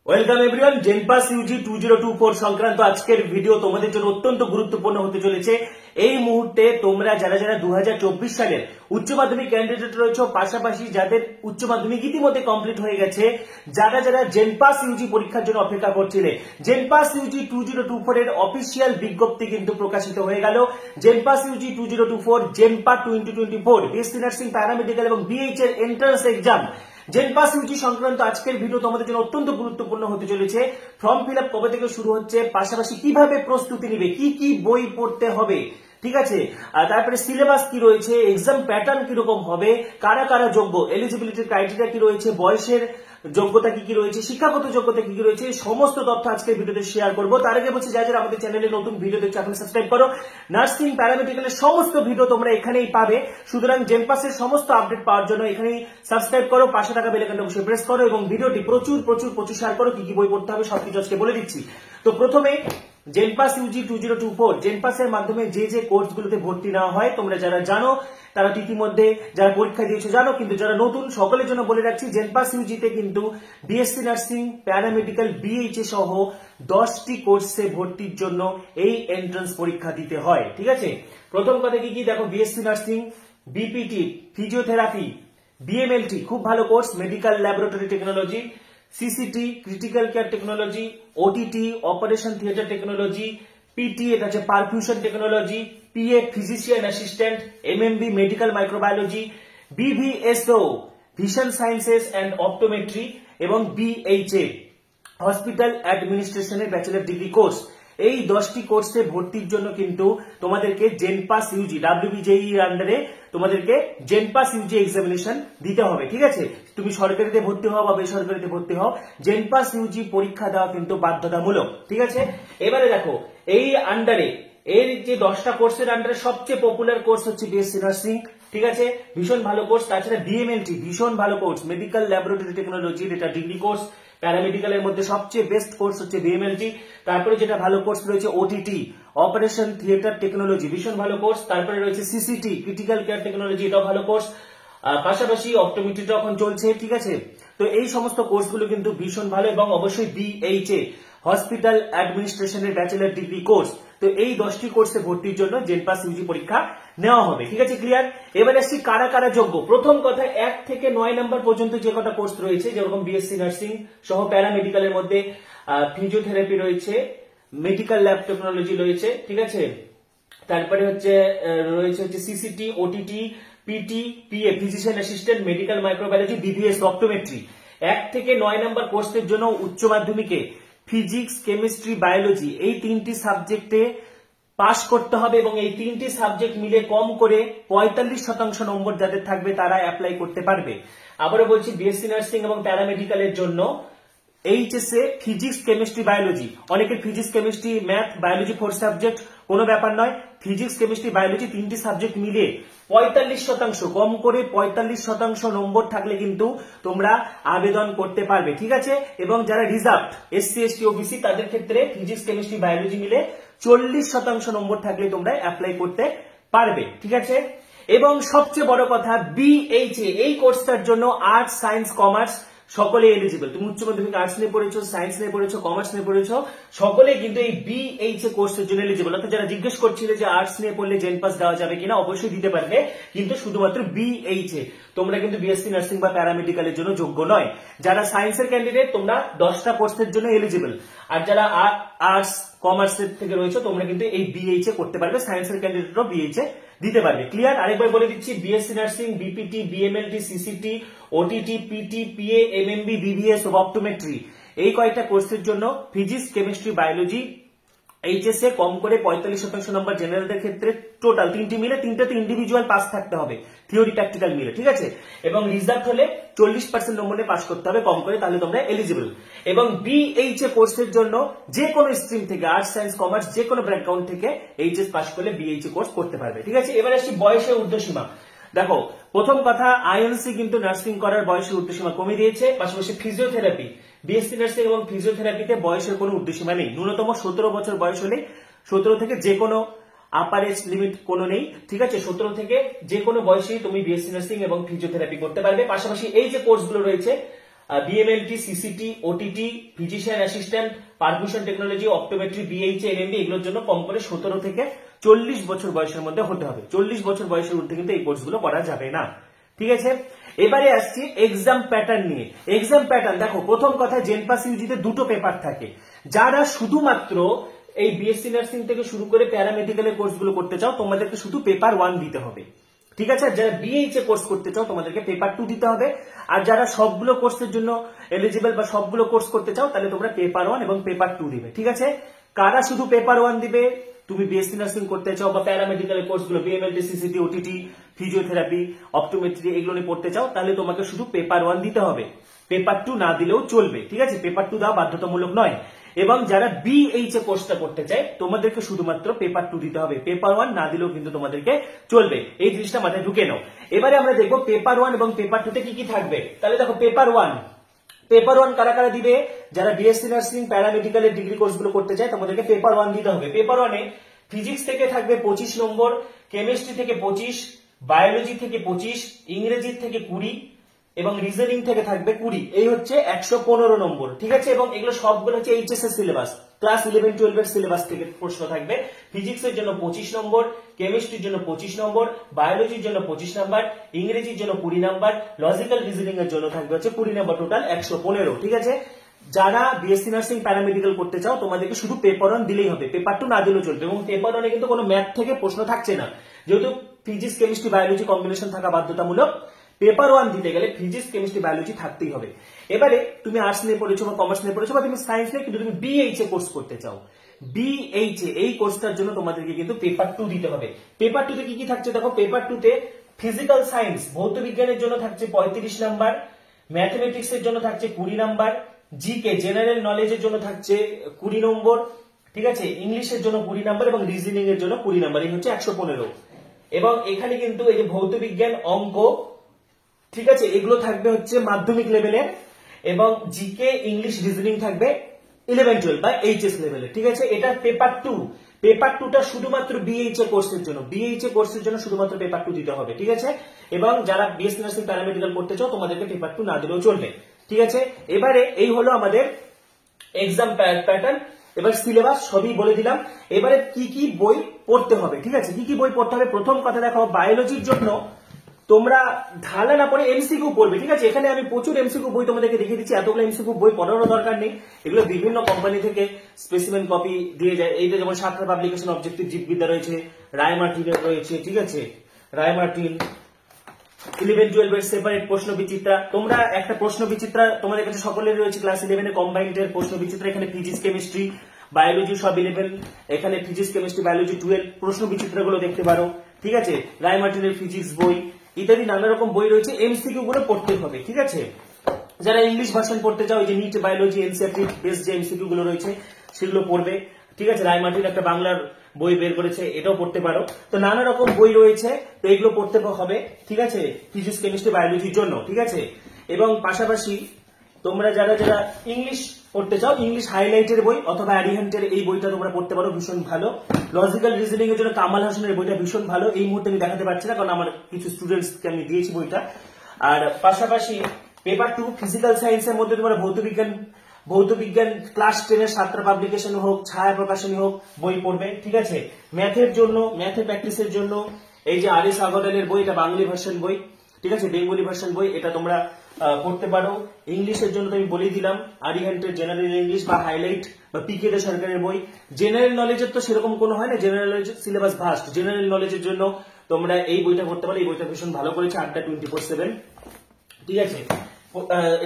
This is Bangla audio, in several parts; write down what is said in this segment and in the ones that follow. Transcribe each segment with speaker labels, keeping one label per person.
Speaker 1: Welcome everyone. জেনপাস ইউজি 2024 সংক্রান্ত আজকের ভিডিও তোমাদের জন্য অত্যন্ত গুরুত্বপূর্ণ হতে চলেছে। এই মুহূর্তে তোমরা যারা 2024 সালের উচ্চ মাধ্যমিক ক্যান্ডিডেট রয়েছে, পাশাপাশি যাদের উচ্চ মাধ্যমিক ইতিমধ্যে কমপ্লিট হয়ে গেছে, যারা জেনপাস ইউজি পরীক্ষার জন্য অপেক্ষা করছিলে, জেনপাস ইউজি 2024 এর অফিসিয়াল বিজ্ঞপ্তি কিন্তু প্রকাশিত হয়ে গেল। জেনপাস ইউজি 2024 জেনপা 2024 বিএসসি নার্সিং, প্যারামেডিক্যাল এবং বিএইচ এর এন্ট্রান্স এক্সাম জেনপাস ইউজি সংক্রান্ত আজকের ভিডিও তোমাদের জন্য অত্যন্ত গুরুত্বপূর্ণ হতে চলেছে। ফর্ম ফিল আপ কবে থেকে শুরু হচ্ছে, পাশাপাশি কিভাবে প্রস্তুতি নিবে, কি কি বই পড়তে হবে, ঠিক আছে, আর তারপরে সিলেবাস কি রয়েছে, এক্সাম প্যাটার্ন কিরকম হবে, কারা কারা যোগ্য, এলিজিবিলিটি ক্রাইটেরিয়া কি রয়েছে, বয়সের যোগ্যতা কি কি রয়েছে, শিক্ষাগত যোগ্যতা কি কি রয়েছে, সমস্ত তথ্য আজকের ভিডিওতে শেয়ার করবো। তার আগে বলছি যারা আমাদের চ্যানেলে নতুন ভিডিও দেখছো এখন সাবস্ক্রাইব করো। নার্সিং প্যারামেডিক্যালের সমস্ত ভিডিও তোমরা এখানেই পাবে, সুতরাং জেনপাসের সমস্ত আপডেট পাওয়ার জন্য এখানেই সাবস্ক্রাইব করো, পাশে থাকা বেল আইকনটা অবশ্যই প্রেস করো এবং ভিডিওটি প্রচুর প্রচুর প্রচুর শেয়ার করো। কি কি বই পড়তে হবে সবকিছু আজকে বলে দিচ্ছি। তো প্রথমে জেনপাস ইউজি 2024 জেনপাসের মাধ্যমে যে কোর্সগুলোতে ভর্তি নেওয়া হয় তোমরা যারা জানো, তারা ইতিমধ্যে যারা পরীক্ষা দিয়েছো জানো, কিন্তু যারা নতুন সকলের জন্য বলে রাখছি, জেনপাস ইউজিতে কিন্তু বিএসসি নার্সিং, প্যারামেডিক্যাল, বিএইচএ সহ 10টি কোর্সে ভর্তির জন্য এই এন্ট্রান্স পরীক্ষা দিতে হয়, ঠিক আছে। প্রথম কথা কি কি দেখো, BSc nursing, BPT, physiotherapy, BMLT খুব ভালো course, medical laboratory technology, CCT critical care technology, OTT operation theatre technology, PT এটা হচ্ছে perfusion technology, PA physician assistant, MMB medical microbiology, BVSO vision sciences and optometry এবং বিএইচএ হসপিটাল অ্যাডমিনিস্ট্রেশনের ব্যাচেলর ডিগ্রি কোর্স। এই 10টি কোর্সে ভর্তির জন্য কিন্তু তোমাদেরকে জেনপাস ইউজি ডাব্লিউবিজেই এর আন্ডারে তোমাদেরকে জেনপাস ইউজি এক্সামিনেশন দিতে হবে, ঠিক আছে। তুমি সরকারিতে ভর্তি হও বা বেসরকারিতে ভর্তি হও, জেনপাস ইউজি পরীক্ষা দেওয়া কিন্তু বাধ্যতামূলক, ঠিক আছে। এবারে দেখো এই আন্ডারে এর যে 10টা কোর্সের আন্ডারে সবচেয়ে পপুলার কোর্স হচ্ছে বিএসসি নার্সিং, ঠিক আছে, ভীষণ ভালো কোর্স। তাছাড়া বিএমএলটি ভীষণ ভালো কোর্স, মেডিকেল ল্যাবরেটরি টেকনোলজি, এটা ডিগ্রি কোর্স। প্যারামেডিক্যালের মধ্যে সবচেয়ে বেস্ট কোর্স হচ্ছে বিএমএলটি। তারপরে যেটা ভালো কোর্স রয়েছে ওটিটি অপারেশন থিয়েটার টেকনোলজি, ভীষণ ভালো কোর্স। তারপরে রয়েছে সিসিটি ক্রিটিক্যাল কেয়ার টেকনোলজি, এটাও ভালো কোর্স। পাশাপাশি অপটোমেট্রিটা এখন চলছে, ঠিক আছে। তো এই সমস্ত কোর্সগুলো কিন্তু ভীষণ ভালো এবং অবশ্যই বিএইচএ হসপিটাল অ্যাডমিনিস্ট্রেশনের ব্যাচেলর ডিগ্রি কোর্স। তো এই 10টি কোর্সে ভর্তির জন্য জেনপাস ইউজি পরীক্ষা নেওয়া হবে, ঠিক আছে, ক্লিয়ার। এবার আসছি কারা কারা যোগ্য। প্রথম কথা 1 থেকে 9 নম্বর পর্যন্ত যে কটা কোর্স রয়েছে, যেরকম বিএসসি নার্সিং সহ প্যারামেডিক্যালের মধ্যে ফিজিওথেরাপি রয়েছে, মেডিকেল ল্যাব টেকনোলজি রয়েছে, ঠিক আছে। তারপরে রয়েছে CCT, OTT, PT, PA physician assistant, medical microbiology, BVS optometry. 1 থেকে 9 নম্বর কোর্সের জন্য উচ্চ মাধ্যমিকে ফিজিক্স, কেমিস্ট্রি, বায়োলজি এই 3টি সাবজেক্টে পাশ করতে হবে এবং এই 3টি সাবজেক্ট মিলে কম করে 45% নম্বর যাদের থাকবে তারা অ্যাপ্লাই করতে পারবে। আবারও বলছি, বিএসসি নার্সিং এবং প্যারামেডিক্যালের জন্য এইচএসএ ফিজিক্স, কেমিস্ট্রি, বায়োলজি, অনেকের physics, chemistry, math, biology 4 subject, কোনো ব্যাপার নয়। ফিজিক্স, কেমিস্ট্রি, বায়োলজি 3টি সাবজেক্ট মিলে 45% কম করে 45% নম্বর থাকলে কিন্তু তোমরা আবেদন করতে পারবে, ঠিক আছে। এবং যারা রিজার্ভ এসসি, এসটি, ওবিসি তাদের ক্ষেত্রে ফিজিক্স, কেমিস্ট্রি, বায়োলজি মিলে 40% নম্বর থাকলে তোমরা অ্যাপ্লাই করতে পারবে, ঠিক আছে। এবং সবচেয়ে বড় কথা, বিএইচএ এই কোর্সটার জন্য আর্টস, সায়েন্স, কমার্স সকলে এলিজিবল। তুমি উচ্চ মাধ্যমিক আর্টস নিয়ে পড়েছো, সায়েন্স নিয়ে পড়েছো, কমার্স নিয়ে পড়েছো, সকলে কিন্তু এই বিএইচএ কোর্সের জন্য এলিজিবল। অর্থাৎ যারা জিজ্ঞেস করছিলে যে আর্টস নিয়ে পড়লে জেনপাস দেওয়া যাবে কিনা, অবশ্যই দিতে পারবে, কিন্তু শুধুমাত্র বিএইচএ। তোমরা কিন্তু বিএসসি নার্সিং বা প্যারামেডিক্যালের জন্য যোগ্য নয়। যারা সায়েন্সের ক্যান্ডিডেট তোমরা 10টা কোর্সের জন্য এলিজিবল, আর যারা আর্টস, কমার্সের থেকে রয়েছে তোমরা কিন্তু এই বিএইচএ করতে পারবে। সায়েন্সের ক্যান্ডিডেটও বিএইচএ দিতে পারবে, ক্লিয়ার। আরেকবার বলে দিচ্ছি, BSc nursing, BPT, BMLT, CCT, OTT, PT, PA, MMB, বিভিএস ও অপটোমেট্রি এই কয়েকটা কোর্সের জন্য ফিজিক্স, কেমিস্ট্রি, বায়োলজি এইচএসএ কম করে 45% নম্বর, জেনারেলদের ক্ষেত্রে টোটাল 3টি মিলে 3টাতে ইন্ডিভিজুয়াল পাস থাকতে হবে, থিওরি প্র্যাকটিক্যাল মিলে, ঠিক আছে। এবং রিজার্ভ হলে 40% নম্বরে পাস করতে হবে কম করে, তাহলে তোমরা এলিজিবল। এবং বিএইচএ কোর্সের জন্য যে কোনো স্ট্রিম থেকে, আর্টস, সায়েন্স, কমার্স যে কোনো ব্যাকগ্রাউন্ড থেকে এইচএস পাস করলে বিএইচএ কোর্স করতে পারবে, ঠিক আছে। এবার আসি বয়সের ঊর্ধ্বসীমা। দেখো প্রথম কথা, আইএনসি কিন্তু নার্সিং করার বয়সের ঊর্ধ্বসীমা কমিয়ে দিয়েছে। পাশাপাশি ফিজিওথেরাপি, বিএসসি নার্সিং এবং ফিজিওথেরাপিতে বয়সের কোনো ঊর্ধ্বসীমা নেই। ন্যূনতম 17 বছর বয়স হলে 17 থেকে যে কোনো আপার এজ লিমিট কোনো নেই, ঠিক আছে। 17 থেকে যে কোনো বয়সেই তুমি বিএসসি নার্সিং এবং ফিজিওথেরাপি করতে পারবে। পাশাপাশি এই যে কোর্সগুলো রয়েছে BMLT, CCT, OTT, physician assistant, percussion technology, optometry, BH, NMD এগুলোর জন্য কম করে 17 থেকে 40 বছর বয়সের মধ্যে হতে হবে। 40 বছর বয়সের ঊর্ধ্বে কিন্তু এই কোর্সগুলো করা যাবে না। ঠিক আছে, এবারে আসছি এক্সাম প্যাটার্ন নিয়ে। এক্সাম প্যাটার্ন দেখো, প্রথম কথা জেনপাস ইউজিতে দুটো পেপার থাকে। যারা শুধুমাত্র এই বিএসসি নার্সিং থেকে শুরু করে প্যারামেডিক্যালের কোর্সগুলো করতে চাও তোমাদেরকে শুধু পেপার 1 দিতে হবে। ঠিক আছে, যারা বিএইচ এ কোর্স করতে চাও তোমাদেরকে পেপার 2 দিতে হবে। আর যারা সবগুলো কোর্সের জন্য এলিজিবল বা সবগুলো কোর্স করতে চাও তাহলে তোমরা পেপার 1 এবং পেপার 2 দিবে। ঠিক আছে, কারা শুধু পেপার 1 দিবে? তুমি বিএসসি নার্সিং করতে চাও বা প্যারামেডিক্যাল কোর্সগুলো BMLT, CCT, OTT, physiotherapy, optometry এগুলো নিয়ে পড়তে চাও তাহলে তোমাকে শুধু পেপার 1 দিতে হবে, পেপার 2 না দিলেও চলবে। ঠিক আছে, পেপার 2 দেওয়া বাধ্যতামূলক নয়। এবং যারা বিএইচ এ কোর্সটা করতে চায় তোমাদেরকে শুধুমাত্র পেপার 2 দিতে হবে, পেপার 1 না দিলেও কিন্তু তোমাদেরকে চলবে। এই জিনিসটা মাথায় ঢুকে নাও। এবারে আমরা দেখবো পেপার 1 এবং পেপার 2 তে কি কি থাকবে। তাহলে দেখো, পেপার 1 কারা কারা দিবে? যারা বিএসসি নার্সিং প্যারামেডিক্যালের ডিগ্রি কোর্সগুলো করতে চায় তোমাদেরকে পেপার 1 দিতে হবে। পেপার 1 এ ফিজিক্স থেকে থাকবে 25 নম্বর, কেমিস্ট্রি থেকে 25, বায়োলজি থেকে 25, ইংরেজি থেকে 20 এবং রিজনিং থেকে থাকবে 20। এই হচ্ছে 115 নম্বর। ঠিক আছে, এবং এগুলো সবগুলো হচ্ছে এইচএস এর সিলেবাস, ক্লাস 11-12 এর সিলেবাস থেকে প্রশ্ন থাকবে। ফিজিক্সের জন্য 25 নম্বর, কেমিস্ট্রির জন্য 25 নম্বর, বায়োলজির জন্য 25 নম্বর, ইংরেজির জন্য 20 নম্বর, লজিক্যাল রিজনিং এর জন্য থাকবে হচ্ছে 20 নম্বর, টোটাল 115। ঠিক আছে, যারা বিএসসি নার্সিং প্যারামেডিক্যাল করতে চাও তোমাদেরকে শুধু পেপার 1 দিলেই হবে, পেপার 2 না দিলেও চলবে। এবং পেপার 1 এ কিন্তু কোনো ম্যাথ থেকে প্রশ্ন থাকছে না, যেহেতু ফিজিক্স, কেমিস্ট্রি, বায়োলজি কম্বিনেশন থাকা বাধ্যতামূলক। পেপার 1 দিতে গেলে ফিজিক্স, কেমিস্ট্রি, বায়োলজি থাকতেই হবে। এবারে তুমি আর্টস নিয়ে পড়েছো বা কমার্স নিয়ে পড়েছো বা তুমি সায়েন্স নিয়ে, কিন্তু তুমি বিএইচ এ কোর্স করতে চাও, বিএইচ এ এই কোর্সটার জন্য তোমাদেরকে কিন্তু পেপার 2 দিতে হবে। পেপার 2 তে কি কি থাকছে দেখো, পেপার 2 তে ফিজিক্যাল সায়েন্স ভৌত বিজ্ঞানের জন্য থাকছে 35 নাম্বার, ম্যাথমেটিক্স এর জন্য থাকছে 20 নাম্বার, জিকে জেনারেল নলেজের জন্য থাকছে 20 নম্বর। ঠিক আছে, ইংলিশের জন্য 20 নাম্বার এবং রিজনিং এর জন্য 20 নাম্বার। এই হচ্ছে 115। এবং এখানে কিন্তু এই যে ভৌত বিজ্ঞান, অঙ্ক, ঠিক আছে, এগুলো থাকবে হচ্ছে মাধ্যমিক লেভেলের, এবং জিকে, ইংলিশ, রিজনিং থাকবে 11-12 বা এইচএস লেভেলের। ঠিক আছে, এটা পেপার 2। পেপার 2টা শুধুমাত্র বিএইচ এ কোর্সের জন্য, বিএইচ এ কোর্সের জন্য শুধুমাত্র পেপার 2 দিতে হবে। ঠিক আছে, এবং যারা বিএসসি নার্সিং প্যারামেডিক্যাল করতে চাও তোমাদেরকে পেপার 2 না দিলেও চলবে। ঠিক আছে, এবারে এই হলো আমাদের এক্সাম প্যাটার্ন। এবার সিলেবাস সবই বলে দিলাম। এবারে কি কি বই পড়তে হবে। ঠিক আছে, কি কি বই পড়তে হবে। প্রথম কথা দেখো, বায়োলজির জন্য তোমরা ঢালা না পড়ে এমসিকিউ পড়বে। ঠিক আছে, এখানে আমি প্রচুর এমসিকিউ বই তোমাদেরকে দেখিয়ে দিচ্ছি, এতগুলো এমসিকিউ বই পড়ারও দরকার নেই। এগুলো বিভিন্ন কোম্পানি থেকে স্পেসিমেন কপি দিয়ে যায়। এইটা যেমন সাতটা পাবলিকেশন, অবজেক্টিভ জীববিদ্যা রয়েছে, রায়মার্টিনের রয়েছে। ঠিক আছে, রায়মার্টিন 11-12 এর সেপারেট প্রশ্ন বিচিত্রা। তোমরা একটা প্রশ্ন বিচিত্রা তোমাদের কাছে সকলের রয়েছে, ক্লাস 11 এ কম্বাইন্ড এর প্রশ্ন বিচিত্রা। এখানে ফিজিক্স, কেমিস্ট্রি, বায়োলজি সব 11, এখানে ফিজিক্স, কেমিস্ট্রি, বায়োলজি 12 প্রশ্ন বিচিত্রাগুলো দেখতে পারো। ঠিক আছে, রায়মার্টিনের ফিজিক্স বই ইত্যাদি নানা রকম বই রয়েছে, এমসিকিউ গুলো পড়তে হবে। ঠিক আছে, যারা ইংলিশ ভার্সন পড়তে চাও, যে নিট, বায়োলজি, এনসিইআরটি বেস যে এমসিকিউ গুলো রয়েছে সেগুলো পড়বে। ঠিক আছে, রায়মার্টিন একটা বাংলার বই বের করেছে, এটাও পড়তে পারো। তো নানা রকম বই রয়েছে, তো এগুলো পড়তে হবে। ঠিক আছে, ফিজিক্স, কেমিস্ট্রি, বায়োলজির জন্য। ঠিক আছে, এবং পাশাপাশি তোমরা যারা যারা ইংলিশ পড়তে চাও, ইংলিশ হাইলাইটের বই অথবা অ্যারিহান্টের এই বইটা তোমরা পড়তে পারো, ভীষণ ভালো। লজিক্যাল রিজনিং এর জন্য কামাল হাসানের বইটা ভীষণ ভালো। এই মুহূর্তে আমি দেখাতে পারছি না, কারণ আমার কিছু স্টুডেন্টসকে আমি দিয়েছি বইটা। আর পাশাপাশি পেপার 2 ফিজিক্যাল সায়েন্সের মধ্যে তোমরা ভৌত বিজ্ঞান ক্লাস 10 এর 7টা পাবলিকেশন হোক, ছায়া প্রকাশনী হোক, বই পড়বে। ঠিক আছে, ম্যাথের জন্য, ম্যাথে প্র্যাকটিসের জন্য এই যে আর এস আগরওয়ালের বই, এটা বাংলা ভার্সন বই। ঠিক আছে, বেঙ্গলি ভার্সন বই, এটা তোমরা পড়তে পারো। ইংলিশের জন্য আমি বলেই দিলাম আরিহান্টের জেনারেল ইংলিশ বা হাইলাইট বা পিকে দে সরকারের বই। জেনারেল নলেজের তো সেরকম কোনো হয় না, general knowledge syllabus vast. General নলেজের জন্য তোমরা এই বইটা পড়তে পারো, এই বইটা ভীষণ ভালো করেছে আড্ডা 24/7। ঠিক আছে,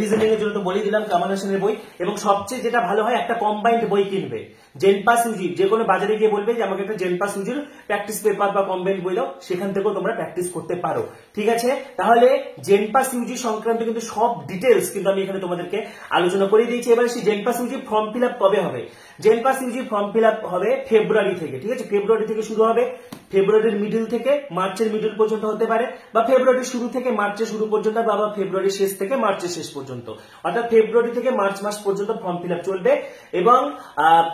Speaker 1: রিজনিং এর জন্য তো বলেই দিলাম কামাল হাসানের বই। এবং সবচেয়ে যেটা ভালো হয়, একটা কম্বাইন্ড বই কিনবে। জেনপাস ইউজি যে কোনো বাজারে গিয়ে বলবে যে আমাকে একটা জেনপাস ইউজির প্র্যাকটিস পেপার বা কম্বাইন্ড বই দাও, সেখান থেকেও তোমরা প্র্যাকটিস করতে পারো। ঠিক আছে, তাহলে জেনপাস ইউজি সংক্রান্ত কিন্তু সব ডিটেলস কিন্তু আমি এখানে তোমাদেরকে আলোচনা করে দিয়েছি। এবারে সেই জেনপাস ইউজি ফর্ম ফিল আপ কবে হবে? জেনপাস ইউজি ফর্ম ফিল আপ হবে ফেব্রুয়ারি থেকে। ঠিক আছে, ফেব্রুয়ারি থেকে শুরু হবে, ফেব্রুয়ারির মিডল থেকে মার্চের মিডল পর্যন্ত হতে পারে, বা ফেব্রুয়ারির শুরু থেকে মার্চের শুরু পর্যন্ত, বা ফেব্রুয়ারির শেষ থেকে মার্চের শেষ পর্যন্ত। অর্থাৎ ফেব্রুয়ারি থেকে মার্চ মাস পর্যন্ত ফর্ম ফিল আপ চলবে। এবং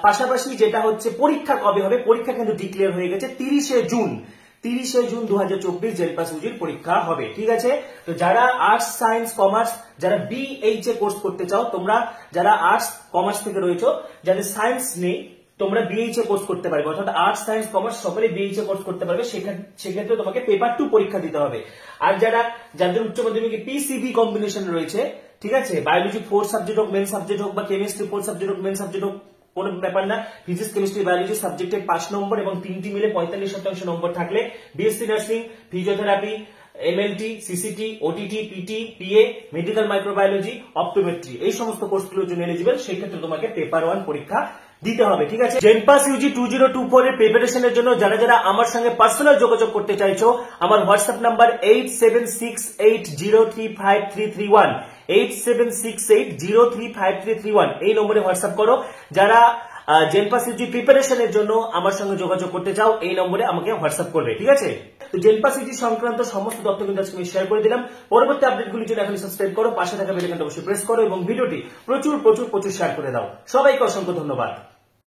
Speaker 1: পাশাপাশি যেটা হচ্ছে পরীক্ষা কবে হবে, পরীক্ষা কিন্তু ডিক্লেয়ার হয়ে গেছে 30শে জুন। 30শে জুন 2024 জেনপাস ইউজির পরীক্ষা হবে। ঠিক আছে, তো যারা আর্টস সায়েন্স কমার্স যারা বিএইচ এ কোর্স করতে চাও, তোমরা যারা আর্টস কমার্স থেকে রয়েছো, যাদের সায়েন্স নেই, তোমরা বিএইচ এ কোর্স করতে পারবে, অর্থাৎ আর্টস সায়েন্স কমার্স সকলে বিএইচ এ কোর্স করতে পারবে। সেক্ষেত্রে তোমাকে পেপার 2 পরীক্ষা দিতে হবে। আর যাদের উচ্চ মাধ্যমিকে পিসিবি কম্বিনেশন রয়েছে, ঠিক আছে, বায়োলজি 4 সাবজেক্ট হোক, মেন সাবজেক্ট হোক, বা কেমিস্ট্রি 4 সাবজেক্ট হোক, মেন সাবজেক্ট হোক, কোনো ব্যাপার না, ফিজিক্স কেমিস্ট্রি বায়োলজি সাবজেক্টে 5 নম্বর এবং 3টি মিলে 45% নম্বর থাকলে BSc nursing, physiotherapy, MLT, CCT, OTT, PT, PA, medical microbiology, optometry, এই সমস্ত কোর্সগুলোর জন্য এলিজিবল। সেই ক্ষেত্রে তোমাকে পেপার 1 পরীক্ষা দিতে হবে। ঠিক আছে, জেনপাস ইউজি 2024 এর প্রিপারেশনের জন্য যারা আমার সঙ্গে পার্সোনাল যোগাযোগ করতে চাইছো, আমার হোয়াটসঅ্যাপ নাম্বার 8768035331, 8768035331, এই নম্বরে হোয়াটসঅ্যাপ করো। যারা জেনপাস ইউজি প্রিপারেশনের জন্য আমার সঙ্গে যোগাযোগ করতে চাও, এই নম্বরে আমাকে হোয়াটসঅ্যাপ করবে। ঠিক আছে, তো জেনপাস ইউজি সংক্রান্ত সমস্ত তথ্য কিন্তু আজকে আমি শেয়ার করে দিলাম। পরবর্তী আপডেটগুলির জন্য এখন সাবস্ক্রাইব করো, পাশে থাকা বেল আইকনটা অবশ্যই প্রেস করো এবং ভিডিওটি প্রচুর শেয়ার করে দাও। সবাইকে অসংখ্য ধন্যবাদ।